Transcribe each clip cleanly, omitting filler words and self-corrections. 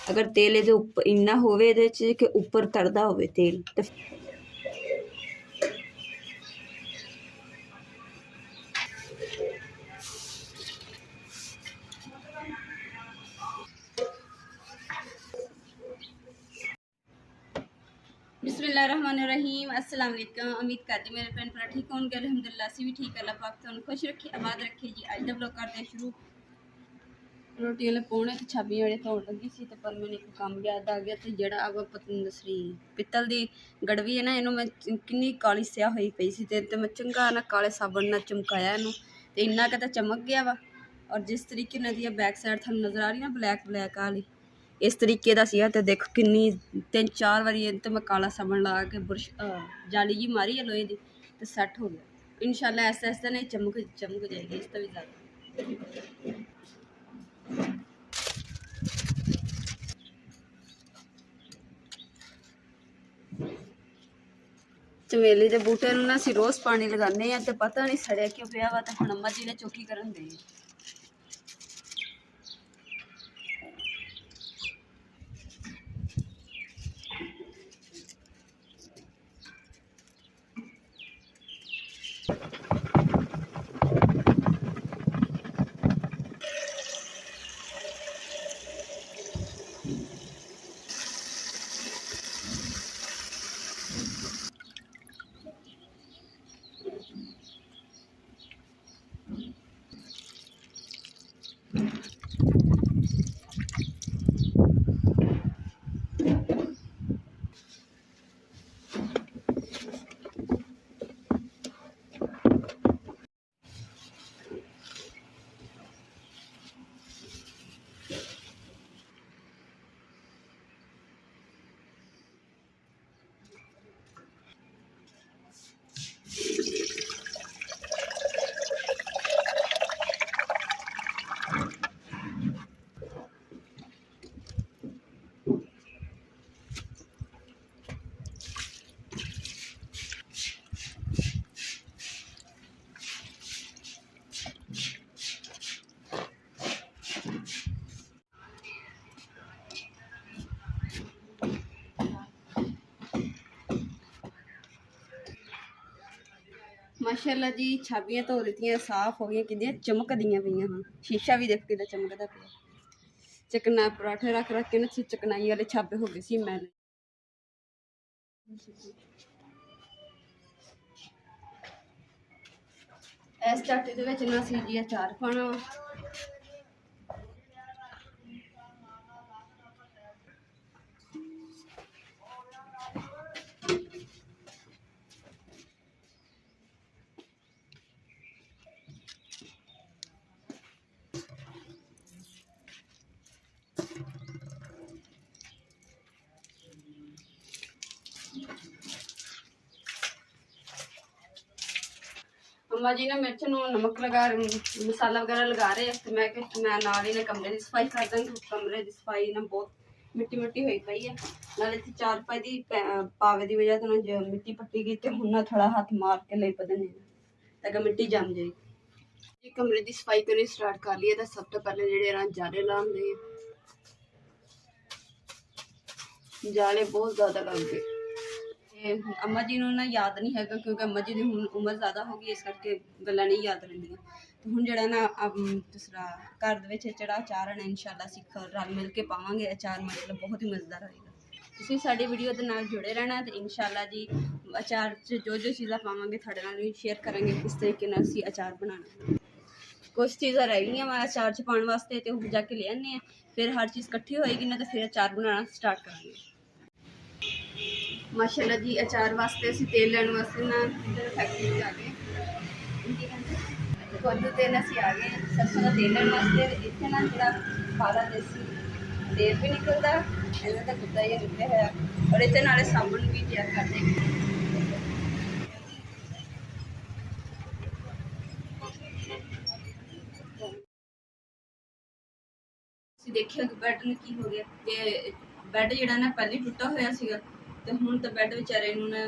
अगर तेल ये इन्ना होवे कि उपर तरदा होवे तेल तो बिस्मिल्लाहिर्रहमानिर्रहीम अस्सलाम वालेकुम। उम्मीद करती मेरे भैन भरा ठीक होंगे। अल्हम्दुलिल्लाह असी भी ठीक। अल्लाह पाक तुहानू खुश रखे आबाद रखे जी। अज दा ब्लॉग करते हैं शुरू। रोटी वाले पौने तो छाबियां वाले धोन लगी सी तो पर मैंने एक काम याद आ गया तो जड़ा अब दसरी पित्तल की गड़वी है ना, इनू मैं किन्नी काली स्याह हुई पई सी ते मैं चंगा ना काले साबन ना चमकाया इनू तो इन्ना कि चमक गया वा। और जिस तरीके ना दी बैक साइड थानू नज़र आ रही ना ब्लैक ब्लैक वाली, इस तरीके का सी तो देखो किन्नी 3-4 बारी तो मैं काला साबन ला के बुरश जाली जी मारी है लोहे की तो सैट हो गया। इंशाल्लाह ऐसा ऐसा नहीं चमक जाएगी इस तो भी ज़्यादा। चमेली के बूटे ना असीं रोज़ पानी लगाने तो पता नहीं सड़िया क्यों पिया वा, तो हुण अम्मा जी ने चौकी करन दी। माशाअल्लाह जी छाबियां धो लितियां, साफ हो गई, कि चमकदियां पईयां। हाँ शीशा भी देख के चमकदा पिया। चकना पराठे रख रख के ना चकनाई वाले छाबे हो गए सी मैल। इस आटे दे विच ना असीं जी अचार पाना वा। अम्मा जी ने मिर्च नूं नमक लगा मसाला वगैरह लगा रहे तो मैं नाल ही ने कमरे की सफाई कर दी। कमरे की सफाई ना बहुत मिट्टी मिट्टी हुई पई है, नाले इत्थे चारपाई दी पावे की वजह तो जो मिट्टी पट्टी गई तो हुण ना थोड़ा हाथ मार के ले पदने ताकि मिट्टी जम जाए। कमरे की सफाई करनी स्टार्ट कर ली है तो सब तो पहले जेडे जाले लाने, जाले बहुत ज़्यादा लग गए। अम्मा जी नूं ना याद नहीं है क्योंकि अम्मा जी की हुण उम्र ज़्यादा हो गई, इस करके गल्लां नहीं याद रहिंदियां। तो हुण जिहड़ा ना दूसरा घर दे विच जिहड़ा अचार है ना इंशाअल्लाह असीं रल मिल के पावांगे। अचार मतलब बहुत ही मज़ेदार होएगा। तुसीं साडी वीडियो दे नाल जुड़े रहना तो इंशाअल्लाह जी अचार च जो जो चीज़ां पावांगे तुहाडे नाल भी शेयर करांगे किस तरीके नाल असीं अचार बनाना। कुछ चीज़ां रह गईयां वा अचार च पाउण वास्ते ते ओह जाके ले आने, फिर हर चीज़ कट्ठी होएगी ना तो फिर अचार बनाना स्टार्ट करांगे। माशाअल्लाह जी अचार वास्ते असीं तेल लैण वास्ते ना फैक्ट्री आ गए। कोल्लू तेल असीं आ गए सरसों का तेल लैण वास्ते। इत्थे ना जेह्ड़ा खारा देसी तेल भी निकलदा, इहदा तां गुद्दा ही निकलिया होया और इत्थे नाले साबुन भी तैयार करदे। देखिए बैड ਨੂੰ ਕੀ ਹੋ ਗਿਆ ਕਿ ਬੈੱਡ ਜਿਹੜਾ ਨਾ ਪਹਿਲੇ ਟੁੱਟਾ ਹੋਇਆ ਸੀਗਾ ਤੇ ਹੁਣ ਤਾਂ ਬੈੱਡ ਵਿਚਾਰੇ ਨੂੰ ਨਾ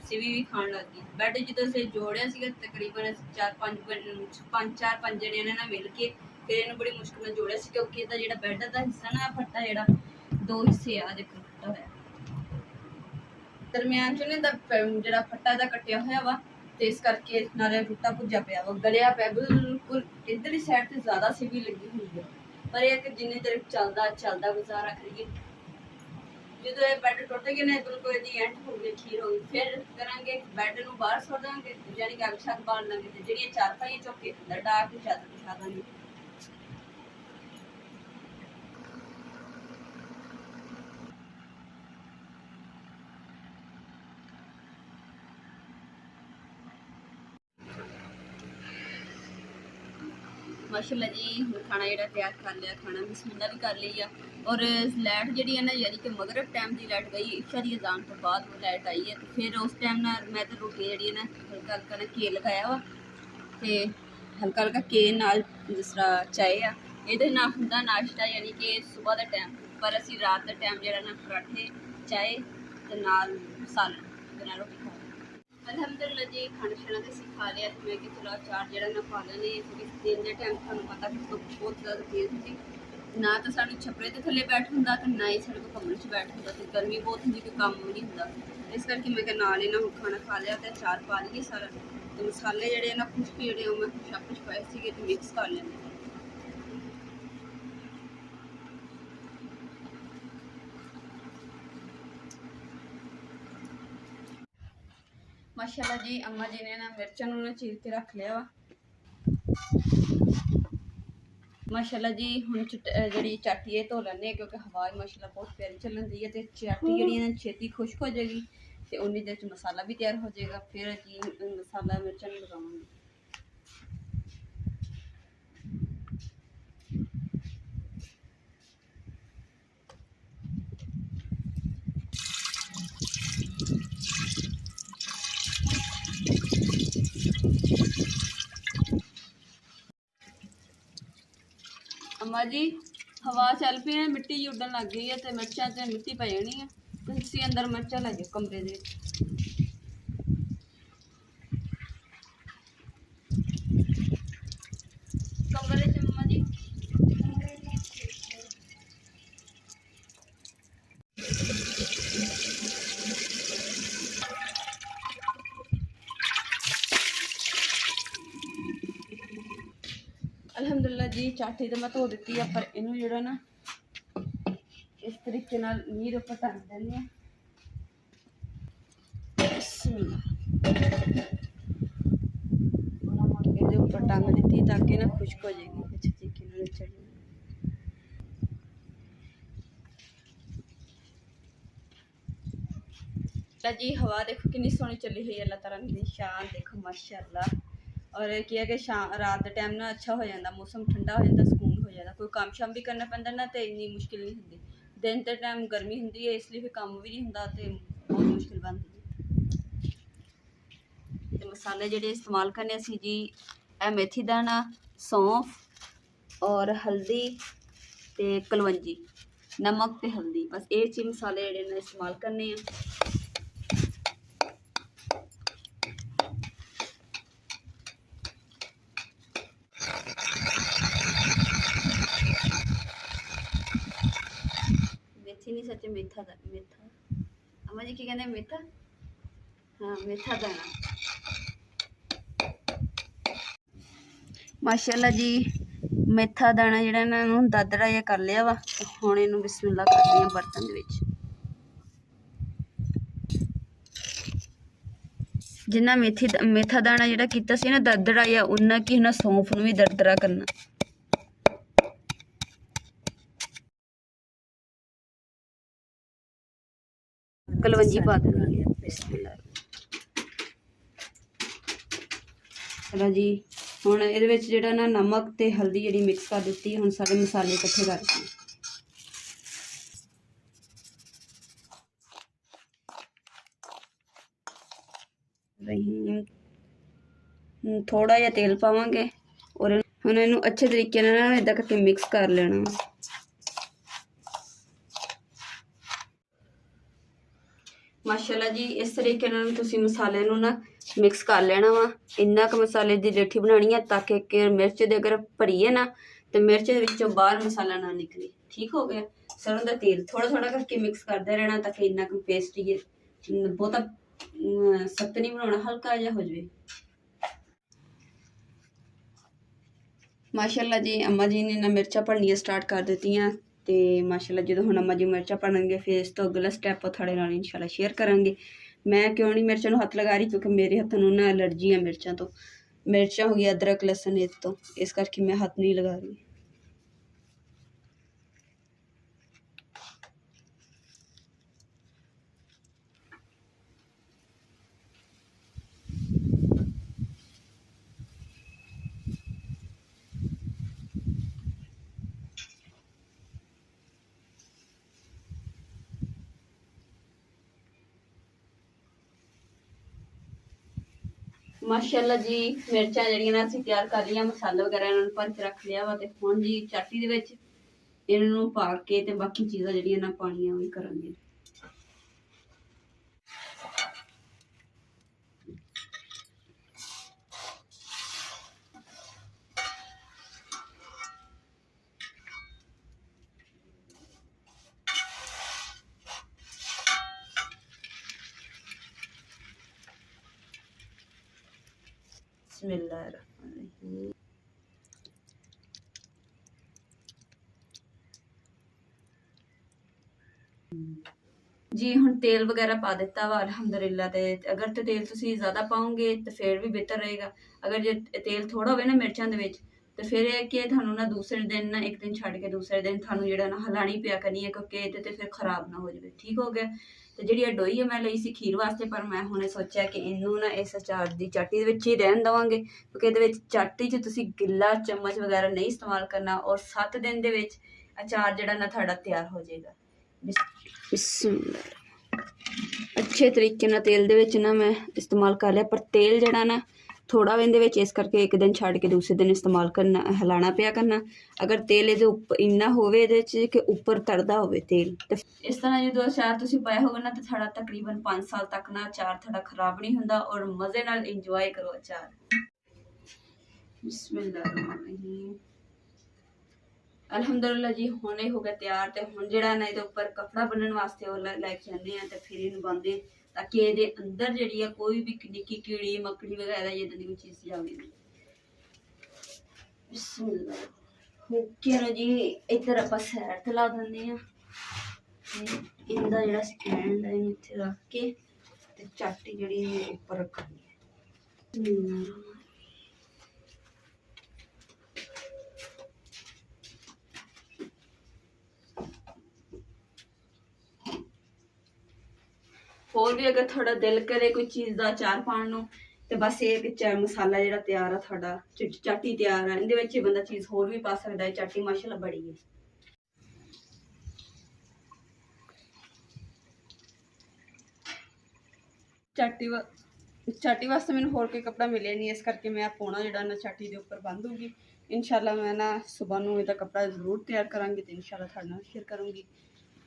ਸਿਵੀ ਵੀ ਖਾਣ ਲੱਗ ਗਈ। ਬੈੱਡ ਜਦੋਂ ਸੇ ਜੋੜਿਆ ਸੀਗਾ ਤਕਰੀਬਨ 4-5 ਜਣਿਆਂ ਨੇ ਨਾ ਮਿਲ ਕੇ ਫਿਰ ਇਹਨੂੰ ਬੜੀ ਮੁਸ਼ਕਿਲ ਨਾਲ ਜੋੜਿਆ ਸੀ ਕਿਉਂਕਿ ਇਹਦਾ ਜਿਹੜਾ ਬੈੱਡ ਦਾ ਹਿੱਸਾ ਨਾ ਫੱਟਾ ਜਿਹੜਾ दो हिस्से आ देखो कट्टा होया दरम्यान च ना जिहड़ा फट्टा दा कट्टिया होया वा ते इस करके नाले टुटा भुजा पिया वा गलिया पिया बिल्कुल इधरली साइड ते ज़्यादा सिवी लगी हुई है पर यह कि जिन्ने देर चलदा गुजारा करिए जो ये बैड टुट गए ने बिल्कुल यदि एंड हो गई खीर हो गई फिर करांगे बैड नूं बाहर सुट देंगे यानी कि अग छत बाल लेंगे ते जिहड़ियां चारपाइयां चुक के अंदर डाल के चादर बिछा देंगे माशाल्लाह जी हम खाना जो तैयार कर लिया खाना बिस्मिल्लाह भी कर ली है और लाइट जी है ना यानी कि मगरब टाइम की लाइट गई इशा की अजान तो बाद वो लाइट आई है तो फिर उस टाइम ना मैं तो रोटी जी ना हल्का हल्का ना घे लगाया वा तो हल्का हल्का घे नाल जिस तरह चाय आ ये ना होंगे नाश्ता यानी कि सुबह का टाइम पर असी रात का टाइम जो ना पराठे चाय तो नाल सालन बिना रोटी खा अलहमदुलिल्लाह जी खाना शाना तो अं खा लिया तो मैं कि चलो अचार जो ना पा लेने क्योंकि दिन के टाइम थानू पता कि बहुत ज़्यादा तेज़ थी ना तो सानू छपरे के थले बैठ होंगे तो ना ही साढ़े को कमरे च बैठ होंगे तो गर्मी बहुत होंगी कोई काम भी नहीं होंगे इस करके मैं नाल ही ना खाना खा लिया तो अचार पा लिए सारा तो मसाले जोड़े ना खुश्क जोड़े मैं सब कुछ पाए थे तो मिक्स कर लेने माशाल्लाह जी अम्मा जी ने ना मिर्चों ना चीर के रख लिया वा माशाल्लाह जी हुण जी चाटी है धो लैने क्योंकि हवा माशाल्लाह बहुत प्यारी चलन दी है तो चाटी जी ना छेती खुश्क हो जाएगी तो उन्नी देर च मसाला भी तैयार हो जाएगा फिर जी मसाला मिर्चा लगावांगे अम्मा जी हवा चल पी है मिट्टी जी उड्डन लग गई है तो मिर्चा से मिट्टी पै जानी है तो तुसीं अंदर मिर्चा लै जाओ कमरे दे कमरे च अम्मा जी अलहमदुलिल्लाह जी चाटी तो मैं धो दी है पर इनू जो ना इस तरीके नीर उपर टंग देने उपर टंग दी ताकि ना खुश्क हो जाएगी अच्छे तरीके चढ़ी जी हवा देखो कितनी सोहनी चली हुई अल्लाह ताला की शान देखो माशाअल्लाह और क्या कि रात के टाइम ना अच्छा हो जाता मौसम ठंडा हो जाता सुकून हो जाता कोई काम शाम भी करना पैंदा ना तो इन्नी मुश्किल नहीं होंगी दिन के टाइम गर्मी होंगी है इसलिए फिर काम भी नहीं होंदा तो बहुत मुश्किल बनती है तो मसाले जोड़े इस्तेमाल करने असी जी मेथी दाना सौंफ और हल्दी ते कलवंजी नमक ते हल्दी बस ये चीज मसाले जोड़े इस्तेमाल करने नहीं सच मेथा मेथा अम्मा जी की कहते मेथा हाँ मेथा दाना माशाल्लाह जी मेथा दाना जिहड़ा ना दादड़ा जिहा कर लिया वा तो हुण इहनूं बिस्मिल्लाह कर दी बर्तन दे विच जिन्ना मेथा दाना जिहड़ा कीता सी ना दादड़ा जिहा उन्ना कि ना सौंफ नूं भी दरदरा करना कलवंजी पा देनी चलो जी हुण इहदे विच जिहड़ा ना नमक ते हल्दी जिहड़ी मिक्स कर दित्ती हुण सारे मसाले इकट्ठे करके थोड़ा जिहा तेल पावांगे और हुण इहनूं अच्छे तरीके नाल इदां करके मिक्स कर लेना माशाल्लाह जी इस तरीके नाल तुसीं मसाले नूं ना मिक्स कर लेना वा इन्ना क मसाले दी रेठी बनानी है ताकि मिर्च दे अगर भरीए ना तो मिर्च दे विचों बाहर मसाला ना निकले ठीक हो गया। सरों का तेल थोड़ा थोड़ा करके मिक्स करते रहना ताकि इन्ना कोई पेस्ट ही बहुता सख्त नहीं बनाना, हल्का जिहा हो जाए। माशाअल्लाह जी अम्मा जी ने ना मिर्चा भरनियां स्टार्ट कर दित्तियां ते माशाअल्लाह जो हुण अम्मा जी मिर्चा भरनगे फिर इस तो अगला स्टैप थोड़े नाल इंशाअल्लाह शेयर करांगे। मैं क्यों नहीं मिर्चां नूं हत्थ लगा रही क्योंकि मेरे हत्थों नूं ना एलर्जी है मिर्चां तो, मिर्चां हो गई अदरक लसन इस तो इस करके मैं हत्थ नहीं लगा रही। माशाअल्लाह जी मिर्चां ਜਿਹੜੀਆਂ ਨਾ ਅਸੀਂ ਤਿਆਰ ਕਰ ਲਈਆਂ, ਮਸਾਲਾ ਵਗੈਰਾ ਇਹਨਾਂ ਨੂੰ ਭਰ ਕੇ ਰੱਖ ਲਿਆ ਵਾ ਤੇ ਹੁਣ ਜੀ ਚਾਟੀ ਦੇ ਵਿੱਚ ਇਹਨਾਂ ਨੂੰ ਪਾ ਕੇ ਤੇ ਬਾਕੀ ਚੀਜ਼ਾਂ ਜਿਹੜੀਆਂ ਨਾ ਪਾਣੀਆਂ ਉਹ ਵੀ ਕਰਾਂਗੇ। बिस्मिल्लाहिर्रहमानिर्रहीम। जी हुण तेल वगैरह पा दिता वा अलहमदुलिल्लाह। ते अगर तो तेल तुसीं ज़्यादा पाओगे तो फिर भी बेहतर रहेगा, अगर जे तेल थोड़ा होवे ना मिर्चां दे विच तो फिर यह कि थानू ना दूसरे दिन ना एक दिन छड्ड के दूसरे दिन थानू जिहड़ा ना हिलानी पिया करनी है क्योंकि ये तो फिर खराब ना हो जाए। ठीक हो गया। तो जी डोई है मैं लई सी खीर वास्ते, पर मैं हुणे सोचा कि इनू ना इस अचार की चाटी ही रहन देवांगे क्योंकि ये चाटी च तुसीं गिला चम्मच वगैरह नहीं इस्तेमाल करना और 7 दिन दे विच अचार जिहड़ा ना तुहाडा तैयार हो जाएगा। अच्छे तरीके ना तेल दे विच ना मैं इस्तेमाल कर लिया, पर तेल जिहड़ा ना थोड़ा इहदे विच इस करके एक दिन छड्ड के दूसरे दिन इस्तेमाल करना, हिलाना पिया करना। अगर तेल इहदे उपर इन्ना होवे इहदे च कि उपर तरदा होवे तेल ते इस तरह जो अचार तुसीं पाया होगा ना तो थोड़ा तकरीबन 5 साल तक ना अचार थोड़ा खराब नहीं हुंदा और मज़े नाल इंजॉय करो अचार। बिस्मिल्लाहिर्रहमानिर्रहीम। अलहमदुलिल्लाह जी हुणे हो गया तैयार। तो हुण जिहड़ा ना इहदे उपर कपड़ा बन्नण वास्ते वो लैके आने हैं तो फिर इहनूं बांधे ताकि ये अंदर जी कोई भी निक्की कीड़ी मकड़ी वगैरह इदां दी कोई चीज़ जावे नहीं। ओके ना जी इधर आप सैर ते ला दिंदे हैं। इंदा जिहड़ा स्टैंड है इत्थे रख के ते चाटी जिहड़ी उपर रखनी है। होर भी अगर थोड़ा दिल करे कोई चीज़ का अचार पाने नूं तो बस ये मसाला जिहड़ा तैयार है थोड़ा चाटी तैयार है। इहदे बंदा चीज़ होर भी पा सकता है। चाटी माशाअल्लाह बड़ी है। चाटी वास्ते मैंने होर कोई कपड़ा मिले नहीं, इस करके मैं पौना जिहड़ा ना चाटी दे उपर बंद दूँगी। इंशाअल्लाह मैं ना सुबह नूं इहदा कपड़ा जरूर तैयार करांगी तो इंशाअल्लाह तुहाडे नाल शेयर करूँगी।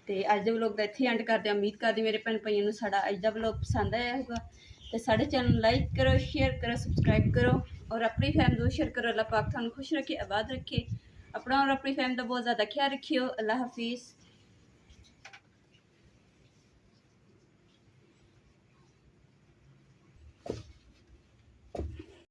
तो अज दे व्लॉग दा इत्थे एंड करदे। उम्मीद करदी मेरे भैन भाइयों नूं साडा अज दा व्लॉग पसंद आया होगा। तो साडे चैनल लाइक करो, शेयर करो, सबसक्राइब करो और अपनी फैमिली को शेयर करो। अल्लाह पाक तुहानूं खुश रखे, आबाद रखे। अपना और अपनी फैमिली का बहुत ज़्यादा ख्याल रखियो। अल्लाह हाफिज़।